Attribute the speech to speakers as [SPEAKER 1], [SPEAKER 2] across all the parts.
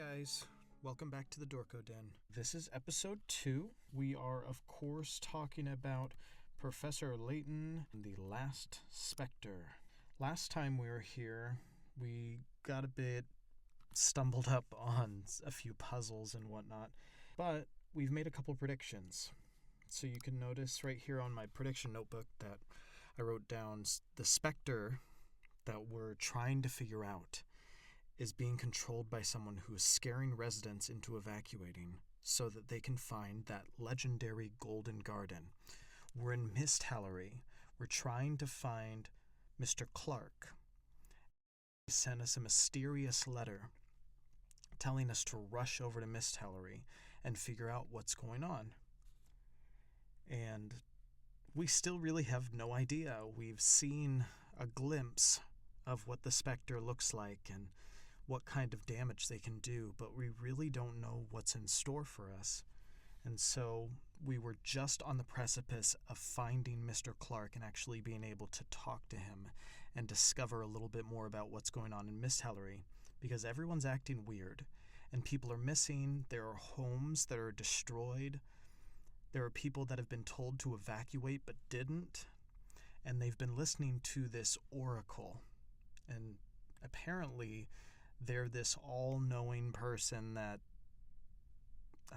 [SPEAKER 1] guys, welcome back to the Dorko Den. This is episode 2. We are, of course, talking about Professor Layton and the last Specter. Last time we were here, we got a bit stumbled up on a few puzzles and whatnot, but we've made a couple predictions. So you can notice right here on my prediction notebook that I wrote down the Specter that we're trying to figure out is being controlled by someone who is scaring residents into evacuating so that they can find that legendary golden garden. We're in Misthallery. We're trying to find Mr. Clark. He sent us a mysterious letter telling us to rush over to Misthallery and figure out what's going on. And we still really have no idea. We've seen a glimpse of what the Specter looks like and what kind of damage they can do, but we really don't know what's in store for us. And so we were just on the precipice of finding Mr. Clark and actually being able to talk to him and discover a little bit more about what's going on in Misthallery, because everyone's acting weird and people are missing. There are homes that are destroyed. There are people that have been told to evacuate but didn't, and they've been listening to this oracle. And apparently they're this all-knowing person that,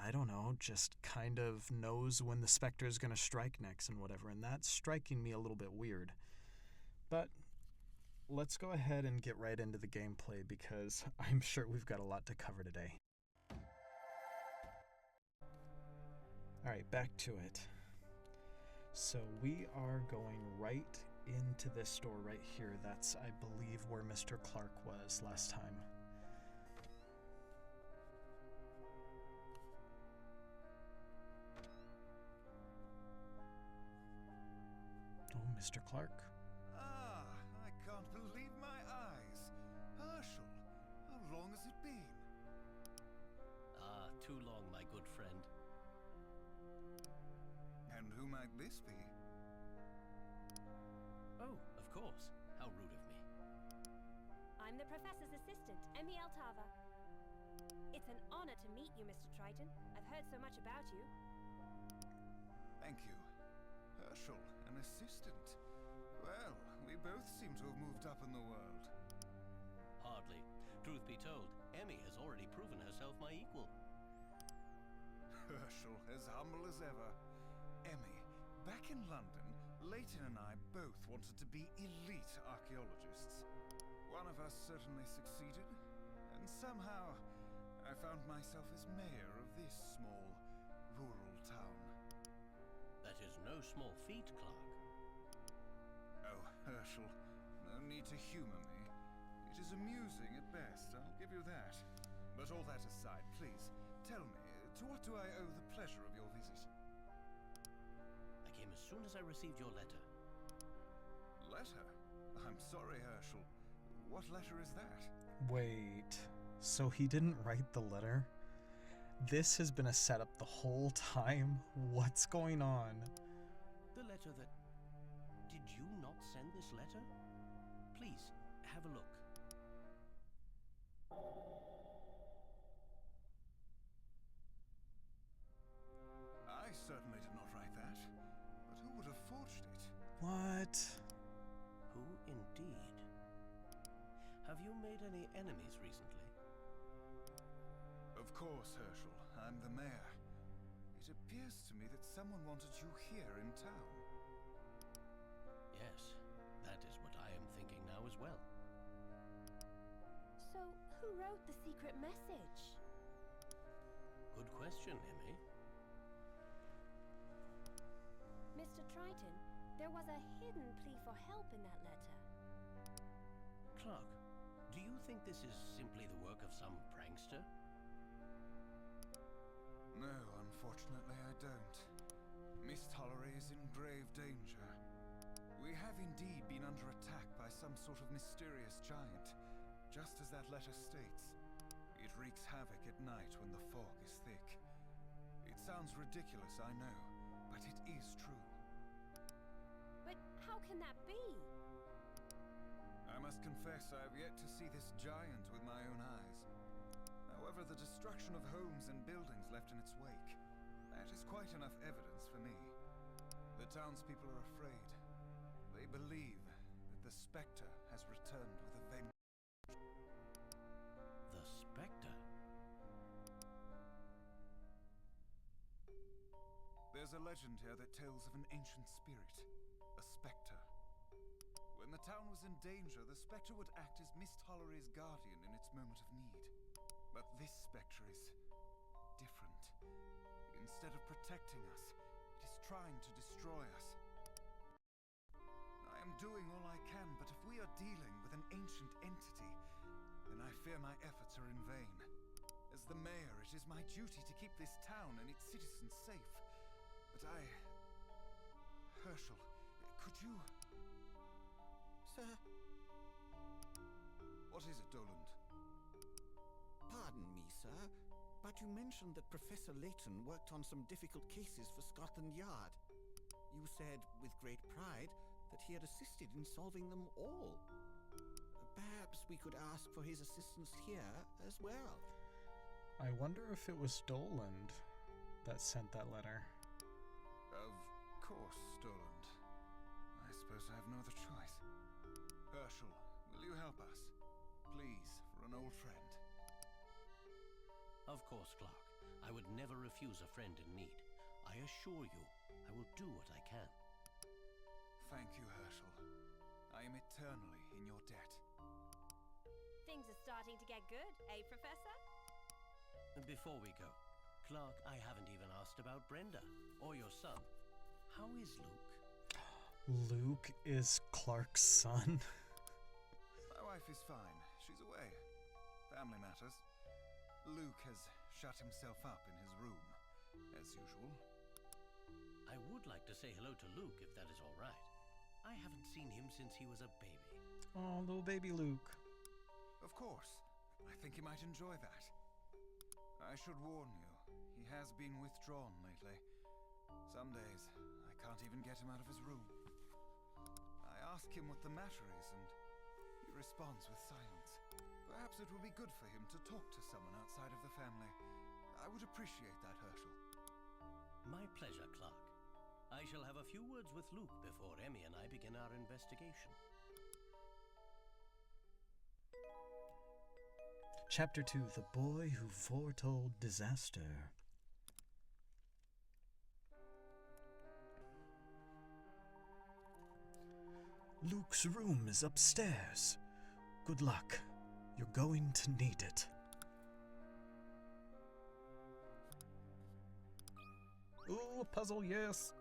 [SPEAKER 1] I don't know, just kind of knows when the Spectre is going to strike next and whatever, and that's striking me a little bit weird. But let's go ahead and get right into the gameplay because I'm sure we've got a lot to cover today. Alright, back to it. So we are going right into this store right here. That's, I believe, where Mr. Clark was last time. Oh, Mr. Clark.
[SPEAKER 2] Ah, I can't believe my eyes. Herschel, how long has it been?
[SPEAKER 3] Ah, too long, my good friend.
[SPEAKER 2] And who might this be?
[SPEAKER 3] Oh, of course. How rude of me.
[SPEAKER 4] I'm the Professor's assistant, Emmy Altava. It's an honor to meet you, Mr. Triton. I've heard so much about you.
[SPEAKER 2] Thank you. Herschel, an assistant. Well, we both seem to have moved up in the world.
[SPEAKER 3] Hardly. Truth be told, Emmy has already proven herself my equal.
[SPEAKER 2] Herschel, as humble as ever. Emmy, back in London, Layton and I both wanted to be elite archaeologists. One of us certainly succeeded, and somehow I found myself as mayor of this small, rural town.
[SPEAKER 3] That is no small feat, Clark.
[SPEAKER 2] Oh, Herschel, no need to humor me. It is amusing at best, I'll give you that. But all that aside, please, tell me, to what do I owe the pleasure of your visit?
[SPEAKER 3] I came as soon as I received your letter.
[SPEAKER 2] Letter? I'm sorry, Herschel. What letter is that?
[SPEAKER 1] Wait, so he didn't write the letter? This has been a setup the whole time? What's going on?
[SPEAKER 3] The letter that... Did you not send this letter? Please, have a look.
[SPEAKER 2] I certainly did not write that. But who would have forged it?
[SPEAKER 1] What?
[SPEAKER 3] Who indeed? Have you made any enemies recently?
[SPEAKER 2] Of course, Herschel. I'm the mayor. It appears to me that someone wanted you here in town.
[SPEAKER 3] Yes, that is what I am thinking now as well.
[SPEAKER 4] So, who wrote the secret message?
[SPEAKER 3] Good question, Emmy.
[SPEAKER 4] Mr. Triton, there was a hidden plea for help in that letter.
[SPEAKER 3] Clark, do you think this is simply the work of some prankster?
[SPEAKER 2] No, unfortunately I don't. Misthallery is in grave danger. We have indeed been under attack by some sort of mysterious giant, just as that letter states. It wreaks havoc at night when the fog is thick. It sounds ridiculous, I know, but it is true.
[SPEAKER 4] But how can that be?
[SPEAKER 2] I must confess I have yet to see this giant with my own eyes. However, the destruction of homes and buildings left in its wake, that is quite enough evidence for me. The townspeople are afraid. They believe that the Specter has returned with a vengeance.
[SPEAKER 3] The Specter?
[SPEAKER 2] There's a legend here that tells of an ancient spirit, a Specter. When the town was in danger, the Specter would act as Misthallery's guardian in its moment of need. But this Specter is different. Instead of protecting us, it is trying to destroy us. I am doing all I can, but if we are dealing with an ancient entity, then I fear my efforts are in vain. As the mayor, it is my duty to keep this town and its citizens safe. But Herschel, could you...
[SPEAKER 5] Sir,
[SPEAKER 2] What is it, Doland?
[SPEAKER 5] pardon me, sir, but you mentioned that Professor Layton worked on some difficult cases for Scotland Yard. You said, with great pride, that he had assisted in solving them all. Perhaps we could ask for his assistance here as well.
[SPEAKER 1] I wonder if it was Doland that sent that letter.
[SPEAKER 2] Of course, Doland. I suppose I have no other choice. Herschel, will you help us? Please, for an old friend.
[SPEAKER 3] Of course, Clark. I would never refuse a friend in need. I assure you, I will do what I can.
[SPEAKER 2] Thank you, Herschel. I am eternally in your debt.
[SPEAKER 4] Things are starting to get good, eh, Professor?
[SPEAKER 3] Before we go, Clark, I haven't even asked about Brenda, or your son. How is Luke?
[SPEAKER 1] Luke is Clark's son?
[SPEAKER 2] My wife is fine. She's away. Family matters. Luke has shut himself up in his room, as usual.
[SPEAKER 3] I would like to say hello to Luke, if that is all right. I haven't seen him since he was a baby.
[SPEAKER 1] Oh, little baby Luke.
[SPEAKER 2] Of course. I think he might enjoy that. I should warn you, he has been withdrawn lately. Some days, I can't even get him out of his room. I ask him what the matter is, and he responds with silence. Perhaps it will be good for him to talk to someone outside of the family. I would appreciate that, Herschel.
[SPEAKER 3] My pleasure, Clark. I shall have a few words with Luke before Emmy and I begin our investigation.
[SPEAKER 1] Chapter 2, The Boy Who Foretold Disaster. Luke's room is upstairs. Good luck. You're going to need it. Ooh, a puzzle, yes.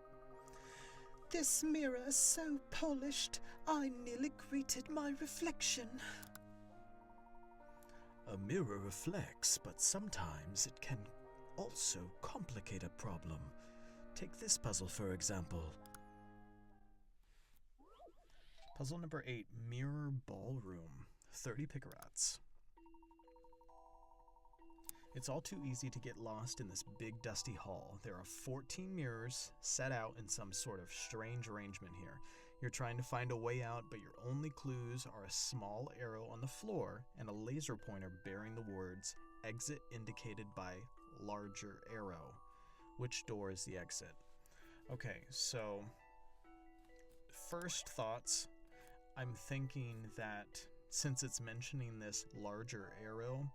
[SPEAKER 6] This mirror is so polished, I nearly greeted my reflection.
[SPEAKER 1] A mirror reflects, but sometimes it can also complicate a problem. Take this puzzle, for example. Puzzle number 8, Mirror Ballroom. 30 picarats. It's all too easy to get lost in this big dusty hall. There are 14 mirrors set out in some sort of strange arrangement here. You're trying to find a way out, but your only clues are a small arrow on the floor and a laser pointer bearing the words, exit indicated by larger arrow. Which door is the exit? Okay, so first thoughts, I'm thinking that since it's mentioning this larger arrow,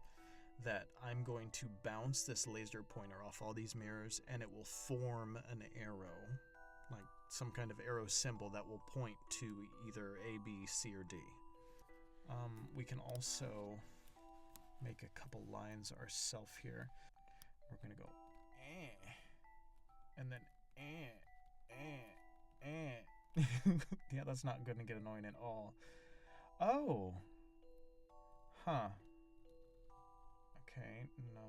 [SPEAKER 1] that I'm going to bounce this laser pointer off all these mirrors and it will form an arrow, like some kind of arrow symbol that will point to either A, B, C, or D. We can also make a couple lines ourselves here. We're gonna go and then yeah, that's not gonna get annoying at all. Oh, huh. Okay, no.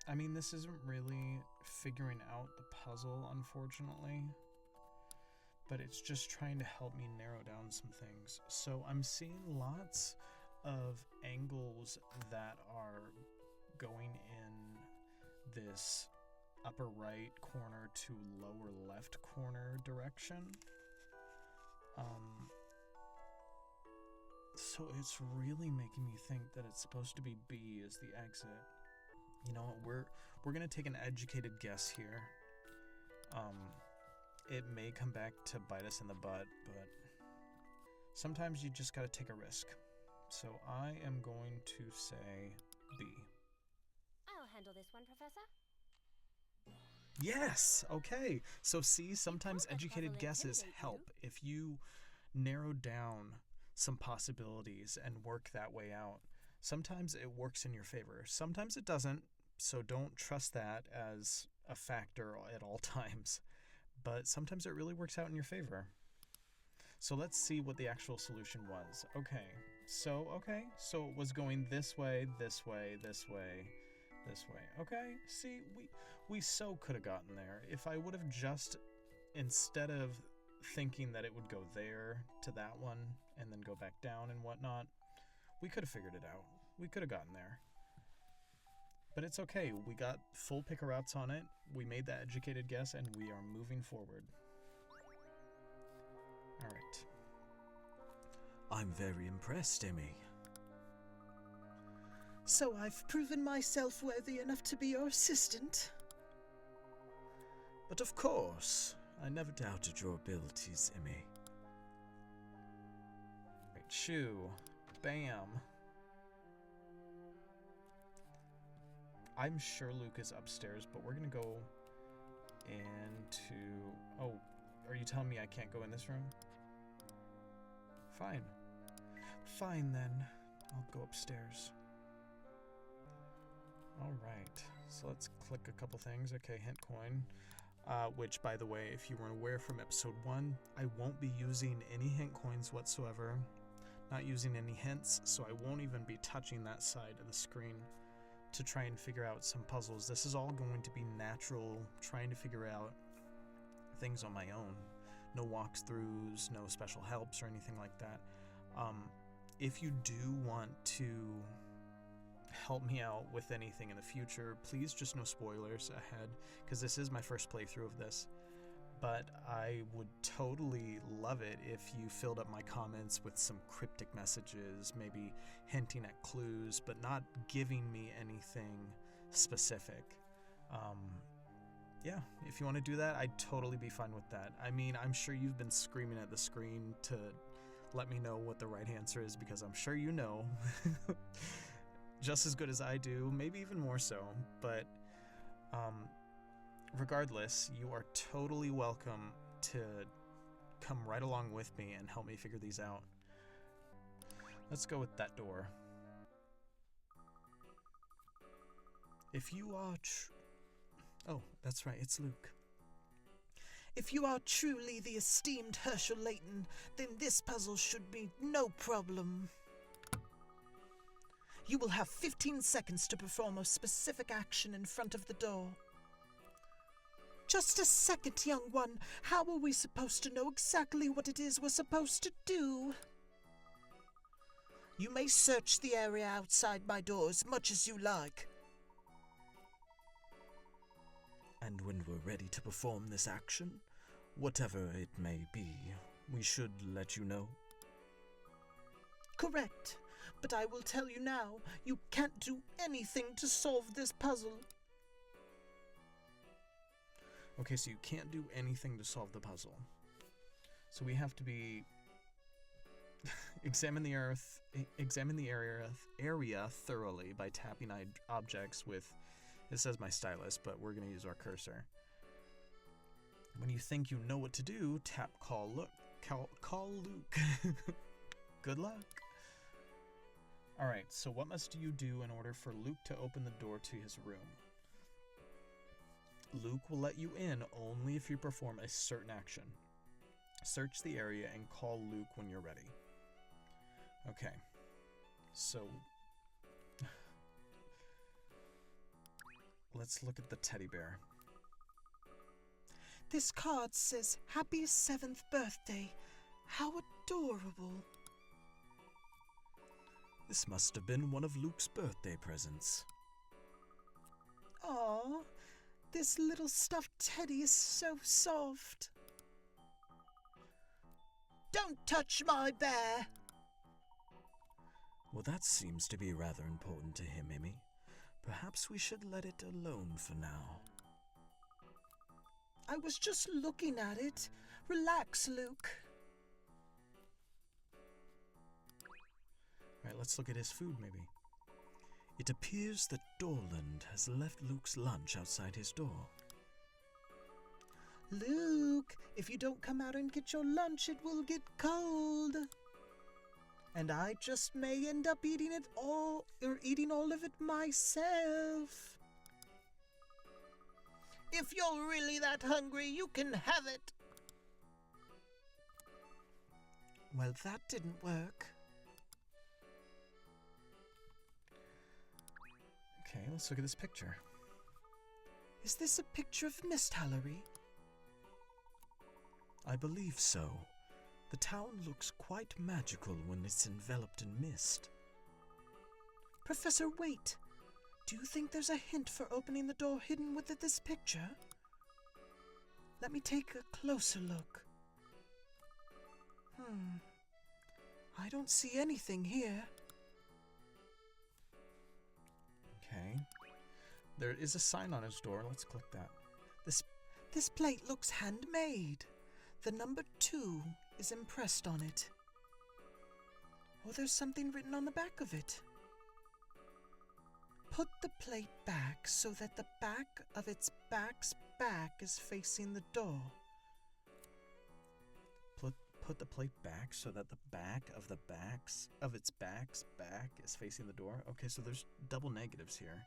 [SPEAKER 1] I mean, this isn't really figuring out the puzzle, unfortunately. but it's just trying to help me narrow down some things. So I'm seeing lots of angles that are going in this upper right corner to lower left corner direction. So it's really making me think that it's supposed to be B as the exit. You know, we're gonna take an educated guess here. It may come back to bite us in the butt, but sometimes you just gotta take a risk. So I am going to say B.
[SPEAKER 4] I'll handle this one, Professor.
[SPEAKER 1] Yes! Okay. So see, sometimes
[SPEAKER 4] that
[SPEAKER 1] educated
[SPEAKER 4] puzzle
[SPEAKER 1] guesses
[SPEAKER 4] intimidate
[SPEAKER 1] help. If you narrow down some possibilities and work that way out, sometimes it works in your favor. Sometimes it doesn't, so don't trust that as a factor at all times. But sometimes it really works out in your favor. So let's see what the actual solution was. Okay, so it was going this way, this way, this way, this way. Okay, see, we so could have gotten there. If I would have just, instead of thinking that it would go there to that one and then go back down and whatnot, we could have figured it out. We could have gotten there. But it's okay, we got full picker outs on it, we made that educated guess, and we are moving forward. Alright.
[SPEAKER 7] I'm very impressed, Emmy.
[SPEAKER 6] So I've proven myself worthy enough to be your assistant?
[SPEAKER 7] But of course, I never doubted your abilities, Emmy.
[SPEAKER 1] Right, shoo. Bam. I'm sure Luke is upstairs, but we're gonna go into... Oh, are you telling me I can't go in this room? Fine. Fine then. I'll go upstairs. Alright, so let's click a couple things. Okay, hint coin. Which, by the way, if you weren't aware from episode 1, I won't be using any hint coins whatsoever. Not using any hints, so I won't even be touching that side of the screen to try and figure out some puzzles. This is all going to be natural, trying to figure out things on my own. No walkthroughs, no special helps or anything like that. If you do want to help me out with anything in the future, please just no spoilers ahead, because this is my first playthrough of this. But I would totally love it if you filled up my comments with some cryptic messages, maybe hinting at clues, but not giving me anything specific. Yeah, if you want to do that, I'd totally be fine with that. I mean, I'm sure you've been screaming at the screen to let me know what the right answer is, because I'm sure you know. Just as good as I do, maybe even more so. But regardless, you are totally welcome to come right along with me and help me figure these out. Let's go with that door. If you are Oh, that's right, it's Luke.
[SPEAKER 6] If you are truly the esteemed Herschel Layton, then this puzzle should be no problem. You will have 15 seconds to perform a specific action in front of the door. Just a second, young one. How are we supposed to know exactly what it is we're supposed to do? You may search the area outside my door as much as you like.
[SPEAKER 7] And when we're ready to perform this action, whatever it may be, we should let you know.
[SPEAKER 6] Correct. But I will tell you now, you can't do anything to solve this puzzle.
[SPEAKER 1] Okay, so you can't do anything to solve the puzzle. So we have to be... examine the area thoroughly by tapping objects with... It says my stylus, but we're going to use our cursor. When you think you know what to do, tap call Luke. Good luck. Alright, so what must you do in order for Luke to open the door to his room? Luke will let you in only if you perform a certain action. Search the area and call Luke when you're ready. Okay, so let's look at the teddy bear.
[SPEAKER 6] This card says, "Happy 7th birthday." How adorable.
[SPEAKER 7] This must have been one of Luke's birthday presents.
[SPEAKER 6] Aw, this little stuffed teddy is so soft. Don't touch my bear!
[SPEAKER 7] Well, that seems to be rather important to him, Emmy. Perhaps we should let it alone for now.
[SPEAKER 6] I was just looking at it. Relax, Luke.
[SPEAKER 1] Alright, let's look at his food, maybe.
[SPEAKER 7] It appears that Dorland has left Luke's lunch outside his door.
[SPEAKER 6] Luke, if you don't come out and get your lunch, it will get cold. And I just may end up eating all of it myself. If you're really that hungry, you can have it. Well, that didn't work.
[SPEAKER 1] Okay, let's look at this picture.
[SPEAKER 6] Is this a picture of Misthallery?
[SPEAKER 7] I believe so. The town looks quite magical when it's enveloped in mist.
[SPEAKER 6] Professor, wait. Do you think there's a hint for opening the door hidden within this picture? Let me take a closer look. I don't see anything here.
[SPEAKER 1] Okay. There is a sign on his door. Let's click that.
[SPEAKER 6] This plate looks handmade. The number 2 is impressed on it. Oh, there's something written on the back of it. Put the plate back so that the back of its back's back is facing the door.
[SPEAKER 1] Put the plate back so that the back of the backs of its back's back is facing the door. Okay, so there's double negatives here.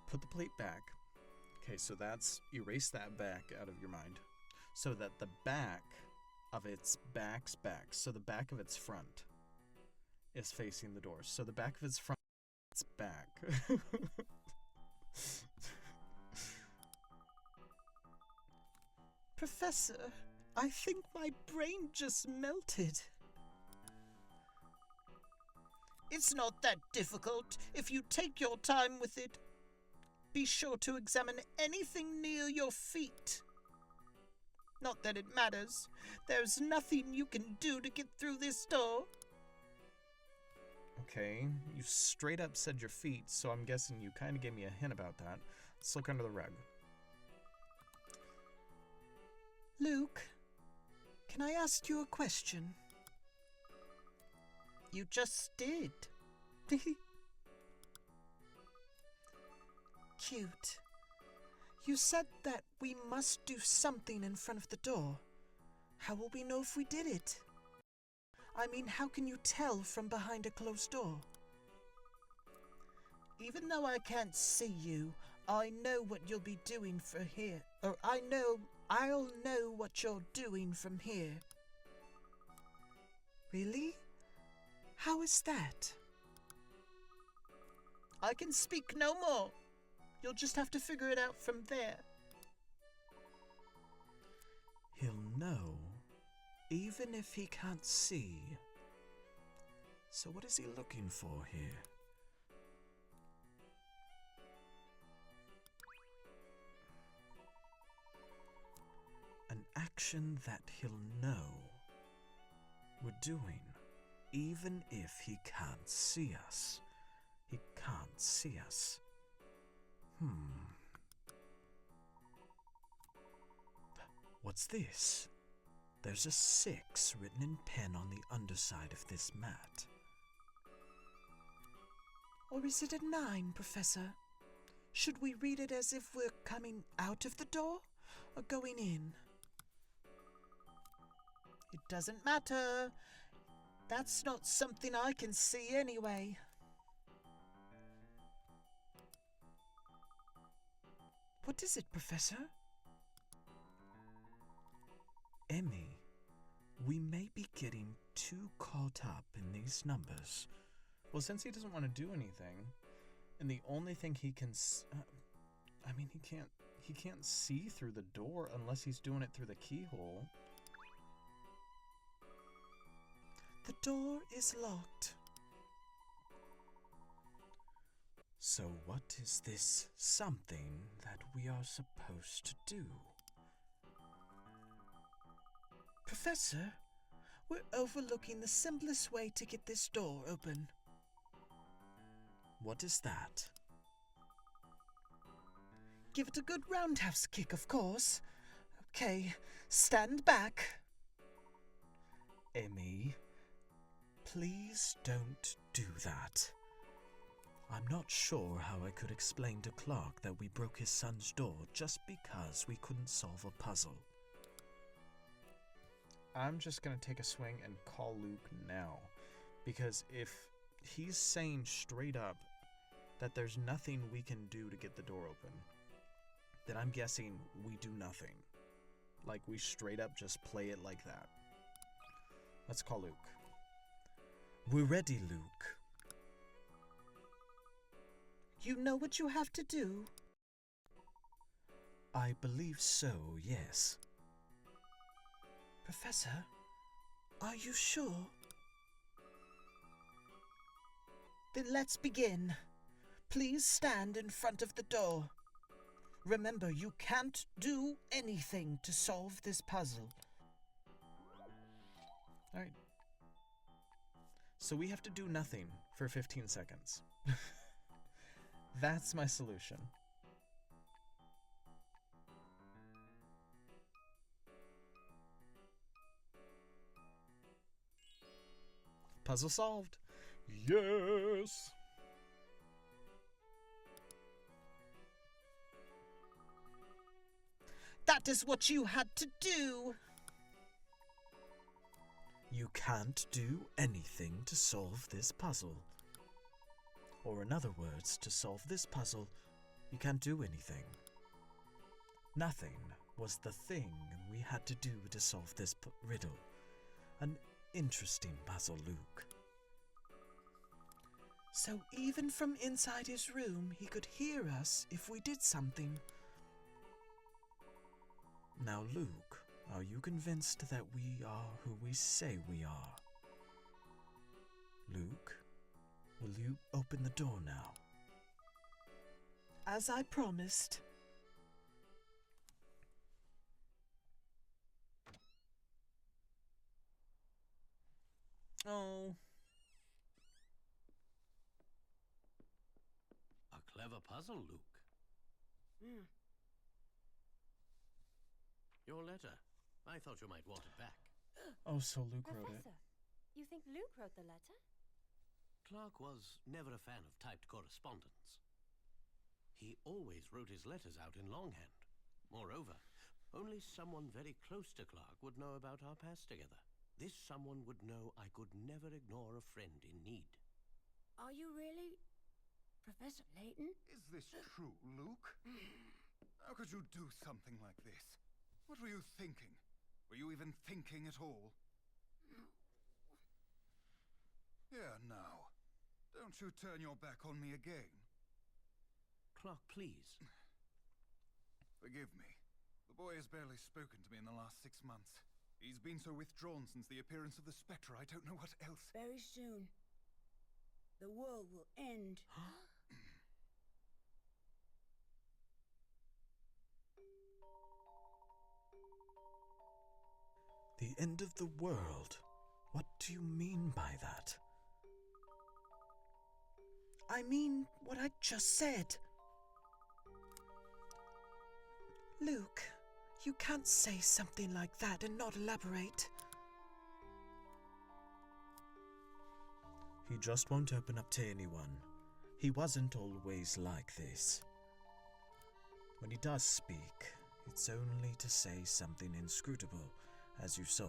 [SPEAKER 1] Put the plate back. Okay, so that's erase that back out of your mind. So that the back of its back's back, so the back of its front is facing the door. So the back of its front, its back.
[SPEAKER 6] Professor, I think my brain just melted. It's not that difficult if you take your time with it. Be sure to examine anything near your feet. Not that it matters. There's nothing you can do to get through this door.
[SPEAKER 1] Okay, you straight up said your feet, so I'm guessing you kind of gave me a hint about that. Let's look under the rug.
[SPEAKER 6] Luke, can I ask you a question? You just did. Cute. You said that we must do something in front of the door. How will we know if we did it? I mean, how can you tell from behind a closed door? Even though I can't see you, I know what you'll be doing from here. Or I'll know what you're doing from here. Really? How is that? I can speak no more. You'll just have to figure it out from there.
[SPEAKER 7] He'll know, even if he can't see. So what is he looking for here? An action that he'll know we're doing, even if he can't see us. He can't see us. What's this? There's a 6 written in pen on the underside of this mat.
[SPEAKER 6] Or is it a 9, Professor? Should we read it as if we're coming out of the door or going in? It doesn't matter. That's not something I can see anyway. What is it, Professor?
[SPEAKER 7] Emmy, we may be getting too caught up in these numbers.
[SPEAKER 1] Well, since he doesn't want to do anything, and the only thing he can, he he can't see through the door unless he's doing it through the keyhole.
[SPEAKER 6] The door is locked.
[SPEAKER 7] So what is this something that we are supposed to do?
[SPEAKER 6] Professor, we're overlooking the simplest way to get this door open.
[SPEAKER 7] What is that?
[SPEAKER 6] Give it a good roundhouse kick, of course. Okay, stand back.
[SPEAKER 7] Emmy, please don't do that. I'm not sure how I could explain to Clark that we broke his son's door just because we couldn't solve a puzzle.
[SPEAKER 1] I'm just going to take a swing and call Luke now. Because if he's saying straight up that there's nothing we can do to get the door open, then I'm guessing we do nothing. Like, we straight up just play it like that. Let's call Luke.
[SPEAKER 7] We're ready, Luke.
[SPEAKER 6] You know what you have to do?
[SPEAKER 7] I believe so, yes.
[SPEAKER 6] Professor, are you sure? Then let's begin. Please stand in front of the door. Remember, you can't do anything to solve this puzzle.
[SPEAKER 1] Alright. So we have to do nothing for 15 seconds. That's my solution. Puzzle solved. Yes!
[SPEAKER 6] That is what you had to do.
[SPEAKER 7] You can't do anything to solve this puzzle. Or in other words, to solve this puzzle, you can't do anything. Nothing was the thing we had to do to solve this riddle. An interesting puzzle, Luke.
[SPEAKER 6] So even from inside his room, he could hear us if we did something.
[SPEAKER 7] Now, Luke, are you convinced that we are who we say we are? Luke, will you open the door now?
[SPEAKER 6] As I promised.
[SPEAKER 1] Oh.
[SPEAKER 3] A clever puzzle, Luke. Your letter. I thought you might want it back.
[SPEAKER 1] Oh, so Luke wrote it.
[SPEAKER 4] Professor, you think Luke wrote the letter?
[SPEAKER 3] Clark was never a fan of typed correspondence. He always wrote his letters out in longhand. Moreover, only someone very close to Clark would know about our past together. This someone would know I could never ignore a friend in need.
[SPEAKER 4] Are you really Professor Layton?
[SPEAKER 2] Is this true, Luke? How could you do something like this? What were you thinking? Were you even thinking at all? Here now. Don't you turn your back on me again.
[SPEAKER 3] Clark, please.
[SPEAKER 2] Forgive me. The boy has barely spoken to me in the last 6 months. He's been so withdrawn since the appearance of the Specter, I don't know what else.
[SPEAKER 8] Very soon, the world will end.
[SPEAKER 7] The end of the world? What do you mean by that?
[SPEAKER 6] I mean what I just said. Luke, you can't say something like that and not elaborate.
[SPEAKER 7] He just won't open up to anyone. He wasn't always like this. When he does speak, it's only to say something inscrutable, as you saw.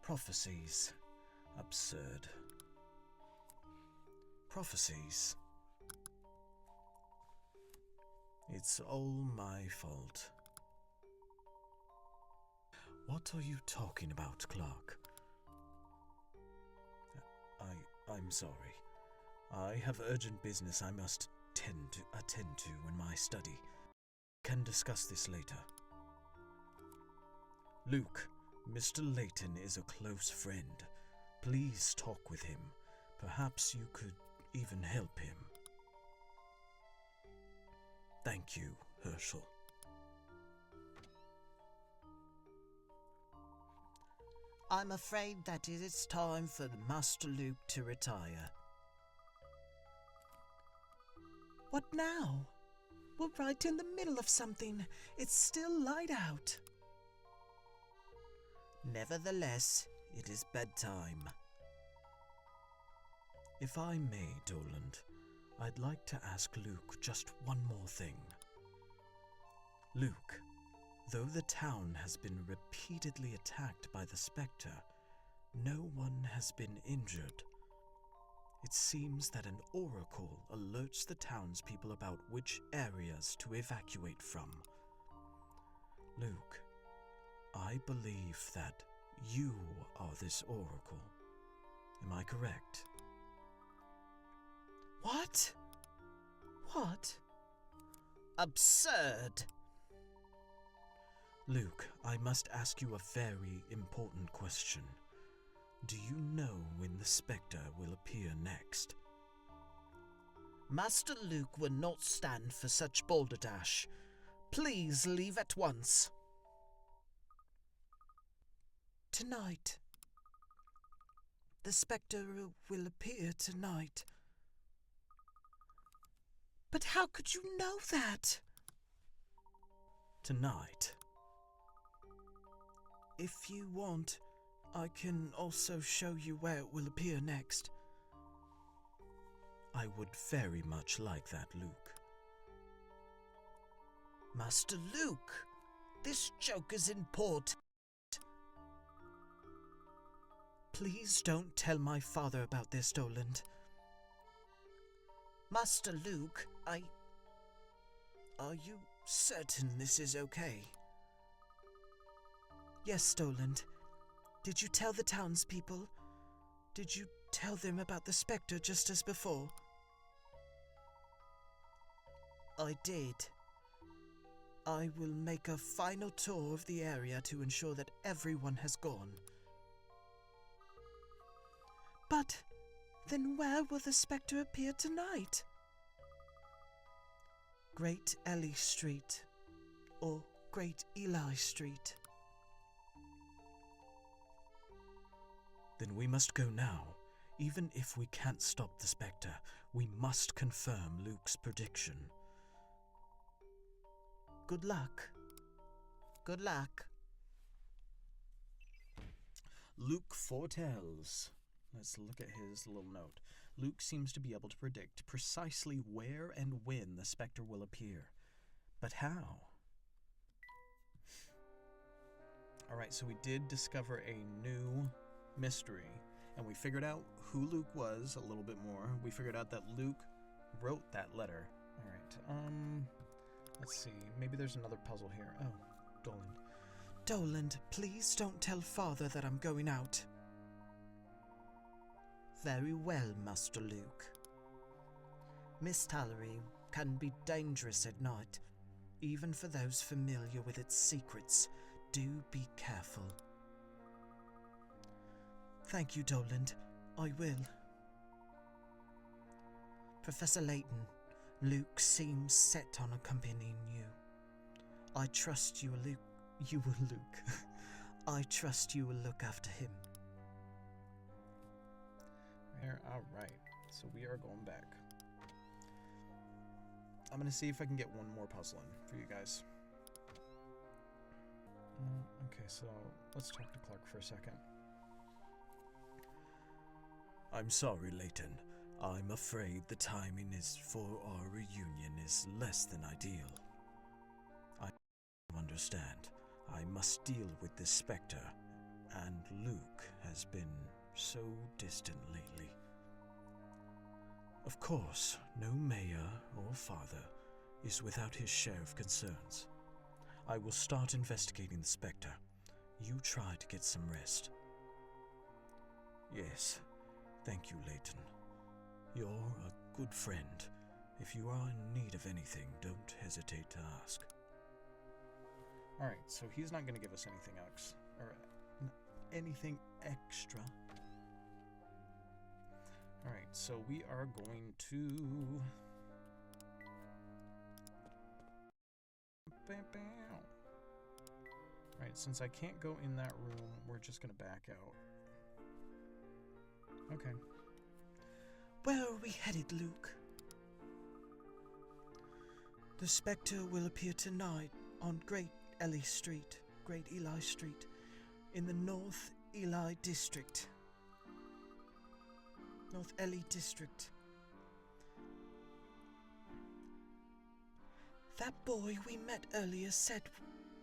[SPEAKER 7] Prophecies. Absurd. Prophecies. It's all my fault. What are you talking about, Clark? I'm sorry. I have urgent business I must attend to in my study. can discuss this later. Luke, Mr. Layton is a close friend. Please talk with him. Perhaps you could even help him. Thank you, Herschel.
[SPEAKER 6] I'm afraid that it is time for Master Luke to retire. What now? We're right in the middle of something. It's still light out. Nevertheless, it is bedtime.
[SPEAKER 7] If I may, Doland, I'd like to ask Luke just one more thing. Luke, though the town has been repeatedly attacked by the Specter, no one has been injured. It seems that an oracle alerts the townspeople about which areas to evacuate from. Luke, I believe that you are this oracle. Am I correct?
[SPEAKER 6] What? What? Absurd!
[SPEAKER 7] Luke, I must ask you a very important question. Do you know when the Spectre will appear next?
[SPEAKER 6] Master Luke will not stand for such balderdash. Please leave at once. Tonight. The Spectre will appear tonight. But how could you know that?
[SPEAKER 7] Tonight.
[SPEAKER 6] If you want, I can also show you where it will appear next.
[SPEAKER 7] I would very much like that, Luke.
[SPEAKER 6] Master Luke, this joke is important. Please don't tell my father about this, Doland. Master Luke, Are you certain this is okay? Yes, Doland. Did you tell the townspeople? Did you tell them about the Spectre just as before? I did. I will make a final tour of the area to ensure that everyone has gone. But then where will the Spectre appear tonight? Great Ellie Street, or Great Eli Street.
[SPEAKER 7] Then we must go now. Even if we can't stop the Spectre, we must confirm Luke's prediction.
[SPEAKER 6] Good luck. Good luck.
[SPEAKER 1] Luke foretells. Let's look at his little note. Luke seems to be able to predict precisely where and when the Spectre will appear. But how? Alright, so we did discover a new mystery, and we figured out who Luke was a little bit more. We figured out that Luke wrote that letter. Alright, let's see. Maybe there's another puzzle here. Oh, Doland.
[SPEAKER 6] Doland, please don't tell Father that I'm going out. Very well, Master Luke. Misthallery can be dangerous at night, even for those familiar with its secrets. Do be careful. Thank you, Doland. I will. Professor Layton, Luke seems set on accompanying you. I trust you will Luke. I trust you will look after him.
[SPEAKER 1] Alright, so we are going back. I'm going to see if I can get one more puzzle in for you guys. Okay, so let's talk to Clark for a second.
[SPEAKER 7] I'm sorry, Layton. I'm afraid the timing for our reunion is less than ideal. I understand. I must deal with this Spectre, and Luke has been so distant lately. Of course, no mayor or father is without his share of concerns. I will start investigating the Spectre. You try to get some rest. Yes, thank you, Layton. You're a good friend. If you are in need of anything, don't hesitate to ask.
[SPEAKER 1] Alright, so he's not going to give us anything anything extra. Alright, so we are going to... Alright, since I can't go in that room, we're just going to back out. Okay.
[SPEAKER 6] Where are we headed, Luke? The Specter will appear tonight on Great Eli Street, in the North Eli District. North Eli District. That boy we met earlier said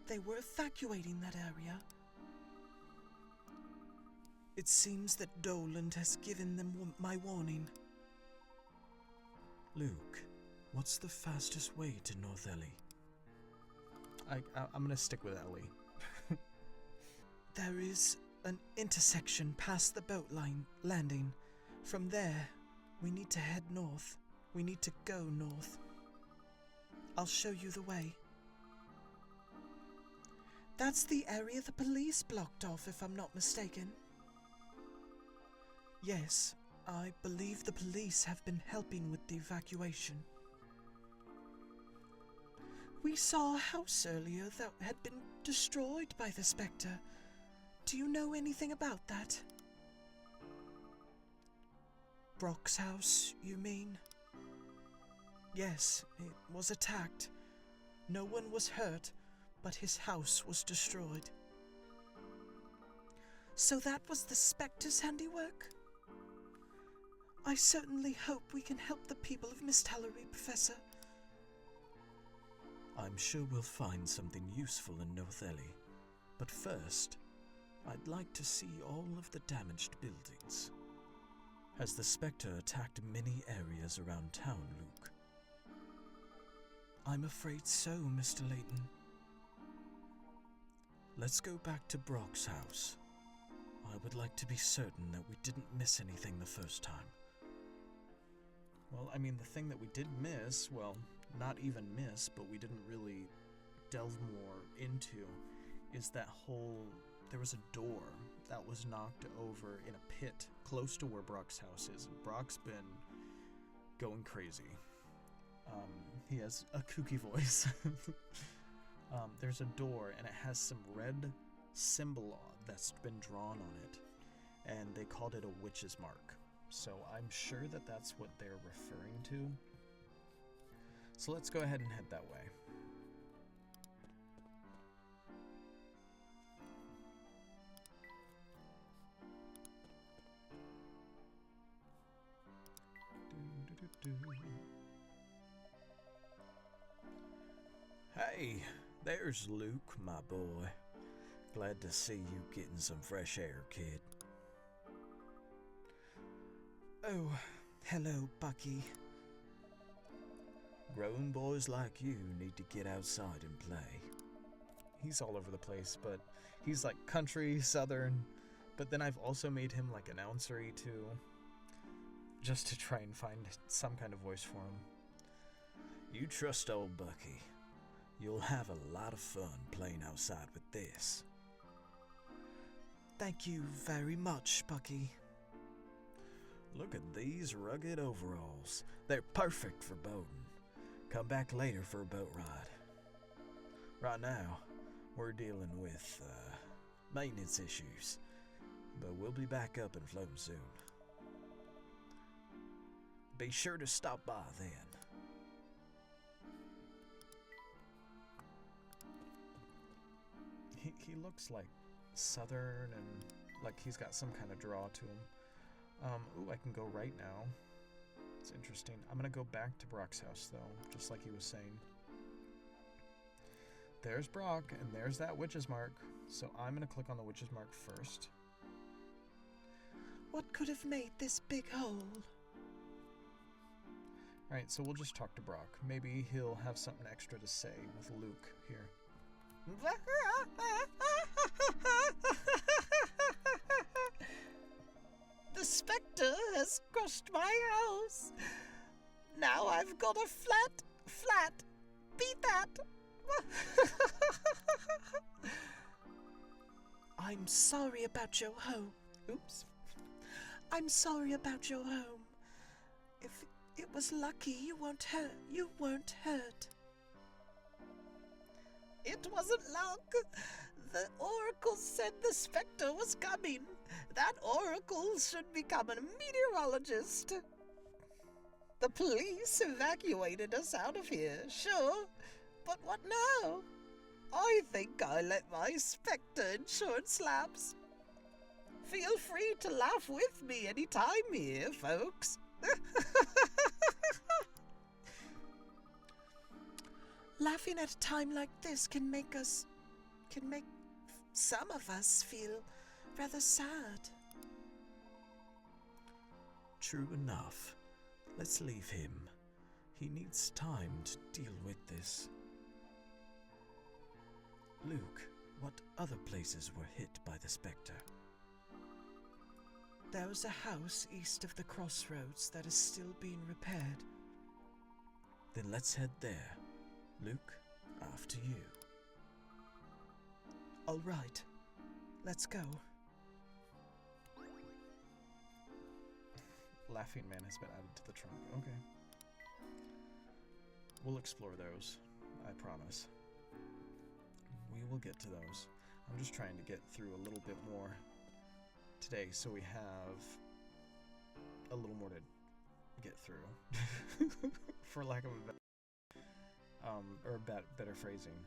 [SPEAKER 6] they were evacuating that area. It seems that Doland has given them my warning.
[SPEAKER 7] Luke, what's the fastest way to North Eli?
[SPEAKER 1] I'm gonna stick with Ellie.
[SPEAKER 6] There is an intersection past the boat landing. From there, we need to head north. We need to go north. I'll show you the way. That's the area the police blocked off, if I'm not mistaken. Yes, I believe the police have been helping with the evacuation. We saw a house earlier that had been destroyed by the Spectre. Do you know anything about that? Brock's house, you mean? Yes, it was attacked. No one was hurt, but his house was destroyed. So that was the Spectre's handiwork? I certainly hope we can help the people of Misthallery, Professor.
[SPEAKER 7] I'm sure we'll find something useful in North Eli. But first, I'd like to see all of the damaged buildings. Has the Spectre attacked many areas around town, Luke?
[SPEAKER 6] I'm afraid so, Mr. Layton.
[SPEAKER 7] Let's go back to Brock's house. I would like to be certain that we didn't miss anything the first time.
[SPEAKER 1] Well, I mean, the thing that we did miss, well, not even miss, but we didn't really delve more into, is that whole... There was a door that was knocked over in a pit close to where Brock's house is. Brock's been going crazy. He has a kooky voice. There's a door, and it has some red symbol that's been drawn on it, and they called it a witch's mark. So I'm sure that that's what they're referring to. So let's go ahead and head that way.
[SPEAKER 7] Hey, there's Luke, my boy. Glad to see you getting some fresh air, kid.
[SPEAKER 6] Oh, hello, Bucky.
[SPEAKER 7] Grown boys like you need to get outside and play.
[SPEAKER 1] He's all over the place, but he's like country, southern, but then I've also made him like announcery too, just to try and find some kind of voice for him.
[SPEAKER 7] You trust old Bucky. You'll have a lot of fun playing outside with this.
[SPEAKER 6] Thank you very much, Bucky.
[SPEAKER 7] Look at these rugged overalls. They're perfect for boating. Come back later for a boat ride. Right now, we're dealing with maintenance issues, but we'll be back up and floating soon. Be sure to stop by then.
[SPEAKER 1] He looks like southern and like he's got some kind of draw to him. Ooh, I can go right now. It's interesting. I'm gonna go back to Brock's house though, just like he was saying. There's Brock, and there's that witch's mark. So I'm gonna click on the witch's mark first.
[SPEAKER 6] What could have made this big hole?
[SPEAKER 1] Alright, so we'll just talk to Brock. Maybe he'll have something extra to say with Luke here.
[SPEAKER 6] The Spectre has crushed my house. Now I've got a flat. Beat that. I'm sorry about your home. Oops. I'm sorry about your home. If it was lucky, you weren't hurt. It wasn't luck. The oracle said the Specter was coming. That oracle should become a meteorologist. The police evacuated us out of here, sure. But what now? I think I let my Specter insurance lapse. Feel free to laugh with me any time here, folks. Laughing at a time like this can make some of us feel rather sad.
[SPEAKER 7] True enough. Let's leave him. He needs time to deal with this. Luke, what other places were hit by the Specter?
[SPEAKER 6] There was a house east of the crossroads that is still being repaired.
[SPEAKER 7] Then let's head there. Luke, after you.
[SPEAKER 6] All right, let's go.
[SPEAKER 1] Laughing Man has been added to the trunk. Okay. We'll explore those, I promise. We will get to those. I'm just trying to get through a little bit more today, so we have a little more to get through, for lack of a better phrasing.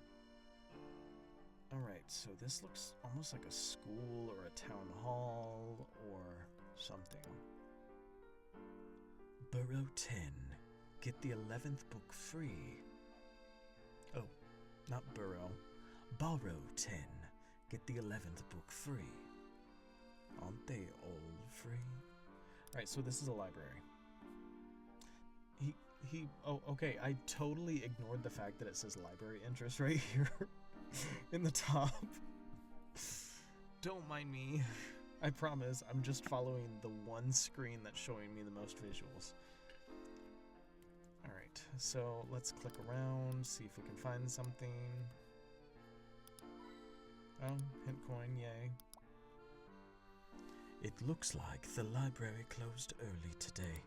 [SPEAKER 1] All right, so this looks almost like a school or a town hall or something.
[SPEAKER 7] Burrow 10. Get the 11th book free. Oh, not Burrow. Borrow 10. Get the 11th book free. Aren't they all free?
[SPEAKER 1] Right, so this is a library. Oh, okay, I totally ignored the fact that it says library interest right here in the top. Don't mind me. I promise, I'm just following the one screen that's showing me the most visuals. Alright, so let's click around, see if we can find something. Oh, hint coin, yay.
[SPEAKER 7] It looks like the library closed early today.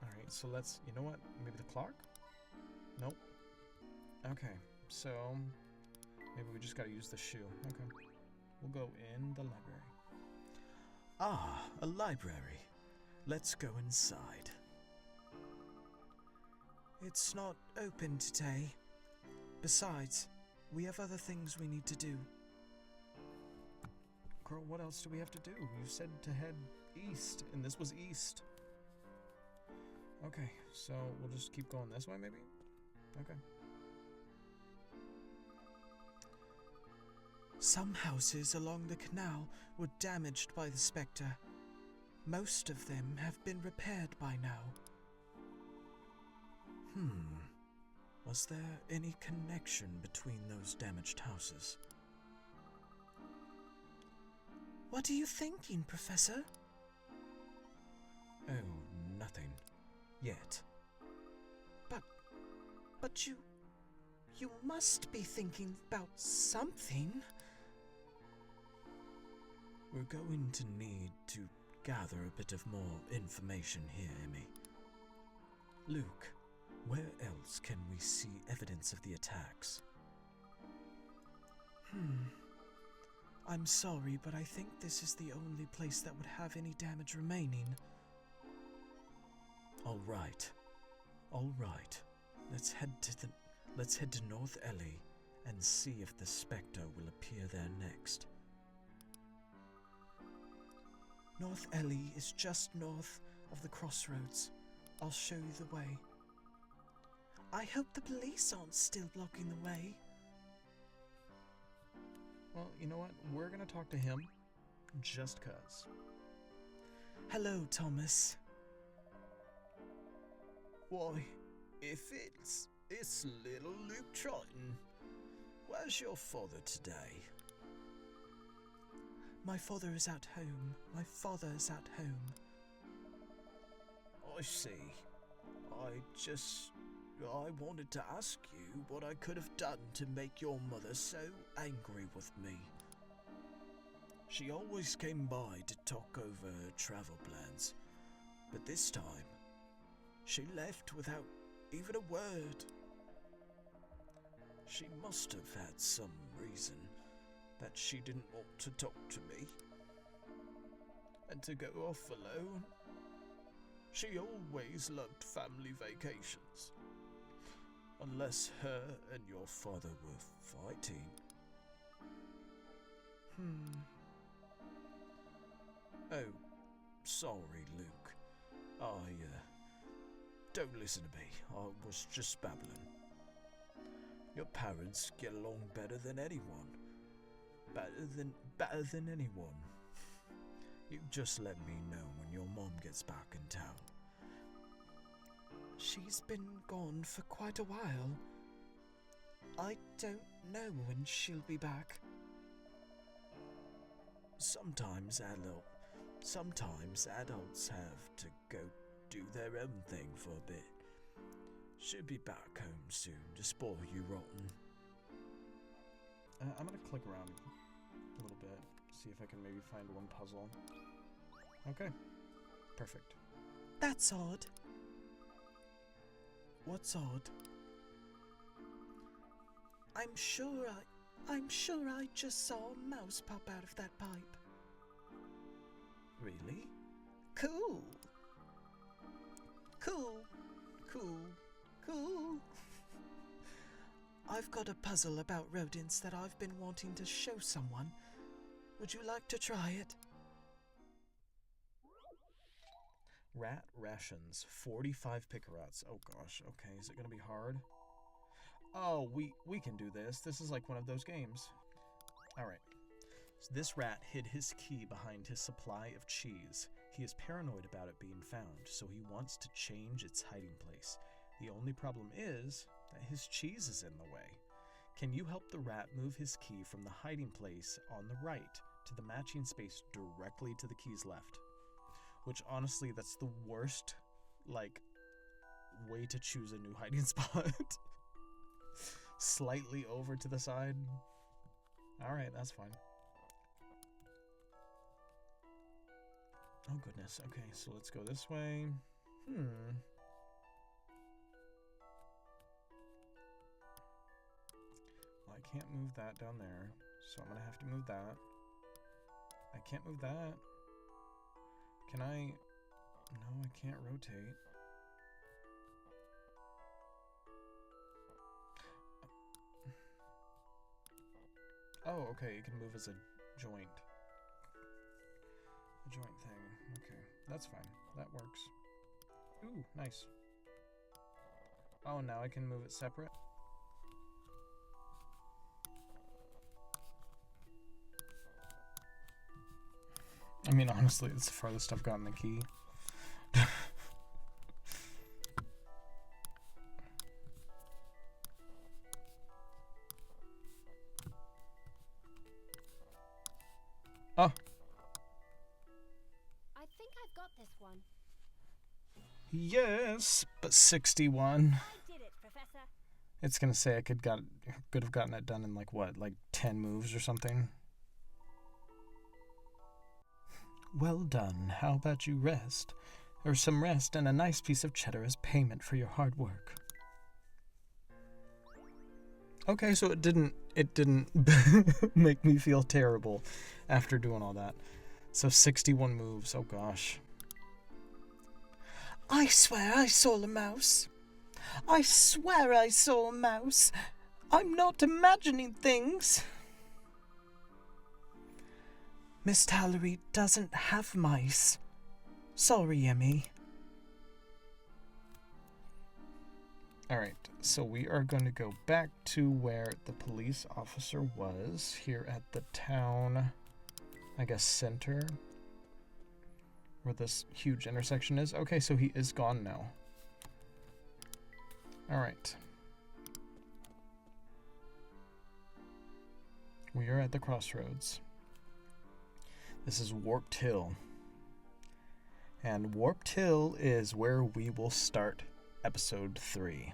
[SPEAKER 1] Alright, so let's, you know what, maybe the clock? Nope. Okay, so maybe we just gotta use the shoe. Okay. We'll go in the library.
[SPEAKER 7] Ah, a library. Let's go inside.
[SPEAKER 6] It's not open today. Besides, we have other things we need to do.
[SPEAKER 1] Girl, what else do we have to do? You said to head east, and this was east. Okay, so we'll just keep going this way, maybe? Okay.
[SPEAKER 6] Some houses along the canal were damaged by the Specter. Most of them have been repaired by now.
[SPEAKER 7] Was there any connection between those damaged houses?
[SPEAKER 6] What are you thinking, Professor?
[SPEAKER 7] Oh, nothing. Yet.
[SPEAKER 6] But you must be thinking about something.
[SPEAKER 7] We're going to need to gather a bit of more information here, Emmy. Luke, where else can we see evidence of the attacks?
[SPEAKER 6] I'm sorry, but I think this is the only place that would have any damage remaining.
[SPEAKER 7] All right. Let's head to North Ellie and see if the Specter will appear there next.
[SPEAKER 6] North Ellie is just north of the crossroads. I'll show you the way. I hope the police aren't still blocking the way.
[SPEAKER 1] Well, you know what? We're gonna talk to him, just 'cause.
[SPEAKER 6] Hello, Thomas.
[SPEAKER 9] Why, if it's little Luke Triton. Where's your father today?
[SPEAKER 6] My father is at home.
[SPEAKER 9] I see. I just I wanted to ask you what I could have done to make your mother so angry with me. She always came by to talk over her travel plans, but this time, she left without even a word. She must have had some reason that she didn't want to talk to me and to go off alone. She always loved family vacations. Unless her and your father were fighting. Oh, sorry, Luke. Don't listen to me. I was just babbling. Your parents get along better than anyone. Better than anyone. You just let me know when your mom gets back in town.
[SPEAKER 6] She's been gone for quite a while. I don't know when she'll be back.
[SPEAKER 9] Sometimes adults have to go do their own thing for a bit. She'll be back home soon to spoil you rotten.
[SPEAKER 1] I'm gonna click around a little bit, see if I can maybe find one puzzle. Okay, perfect.
[SPEAKER 6] That's odd. What's odd? I'm sure I just saw a mouse pop out of that pipe.
[SPEAKER 9] Really?
[SPEAKER 6] Cool. I've got a puzzle about rodents that I've been wanting to show someone. Would you like to try it?
[SPEAKER 1] Rat rations, 45 picarats. Oh gosh, okay, is it gonna be hard? Oh, we can do this. This is like one of those games. Alright. So this rat hid his key behind his supply of cheese. He is paranoid about it being found, so he wants to change its hiding place. The only problem is that his cheese is in the way. Can you help the rat move his key from the hiding place on the right to the matching space directly to the key's left? Which, honestly, that's the worst, way to choose a new hiding spot. Slightly over to the side. Alright, that's fine. Oh, goodness. Okay, so let's go this way. Well, I can't move that down there, so I'm gonna have to move that. I can't move that. Can I? No, I can't rotate. Oh, okay, it can move as a joint. A joint thing. Okay, that's fine. That works. Ooh, nice. Oh, now I can move it separate? I mean, honestly, it's the farthest I've gotten the key. Oh!
[SPEAKER 4] I think I've got this one.
[SPEAKER 1] Yes, but 61.
[SPEAKER 4] I did it, Professor.
[SPEAKER 1] It's gonna say I could have gotten it done in what, 10 moves or something? Well done. How about you rest? Or some rest and a nice piece of cheddar as payment for your hard work. Okay, so it didn't make me feel terrible after doing all that. So 61 moves. Oh gosh.
[SPEAKER 6] I swear I saw a mouse. I swear I saw a mouse. I'm not imagining things. Misthallery doesn't have mice. Sorry, Emmy.
[SPEAKER 1] Alright, so we are going to go back to where the police officer was, here at the town, I guess, center, where this huge intersection is. Okay, so he is gone now. Alright. We are at the crossroads. This is Warped Hill. And Warped Hill is where we will start episode 3.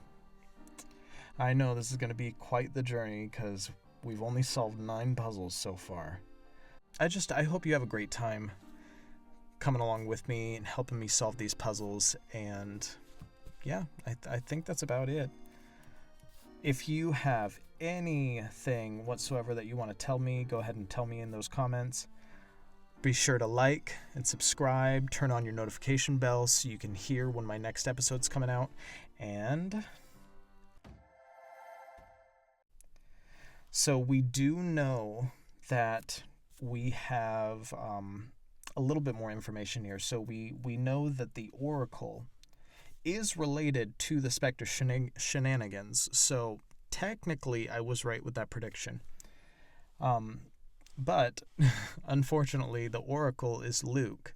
[SPEAKER 1] I know this is going to be quite the journey because we've only solved 9 puzzles so far. I hope you have a great time coming along with me and helping me solve these puzzles, and yeah, I think that's about it. If you have anything whatsoever that you want to tell me, go ahead and tell me in those comments. Be sure to like and subscribe, turn on your notification bell so you can hear when my next episode's coming out, and so we do know that we have a little bit more information here. So we know that the Oracle is related to the Specter shenanigans. So technically I was right with that prediction. But unfortunately the Oracle is Luke.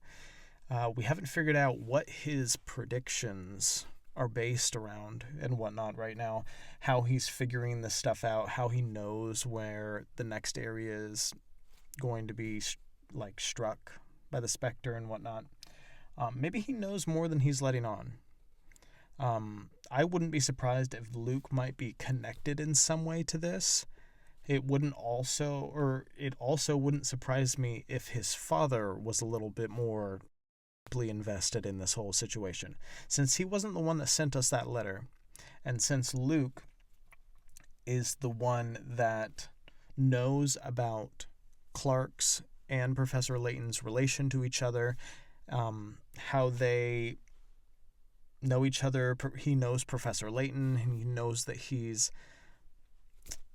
[SPEAKER 1] We haven't figured out what his predictions are based around and whatnot right now, how he's figuring this stuff out, how he knows where the next area is going to be struck by the Specter and whatnot. Maybe he knows more than he's letting on. I wouldn't be surprised if Luke might be connected in some way to this. It also wouldn't surprise me if his father was a little bit more deeply invested in this whole situation, since he wasn't the one that sent us that letter, and since Luke is the one that knows about Clark's and Professor Layton's relation to each other, how they know each other. He knows Professor Layton, and he knows that he's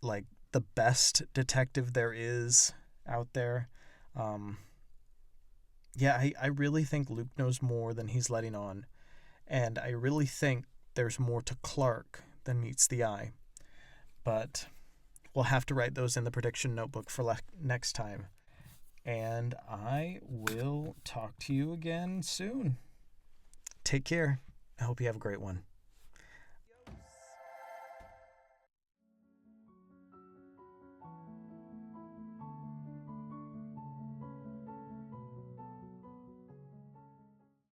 [SPEAKER 1] like the best detective there is out there. I really think Luke knows more than he's letting on, and I really think there's more to Clark than meets the eye. But we'll have to write those in the prediction notebook for next time. And I will talk to you again soon. Take care. I hope you have a great one.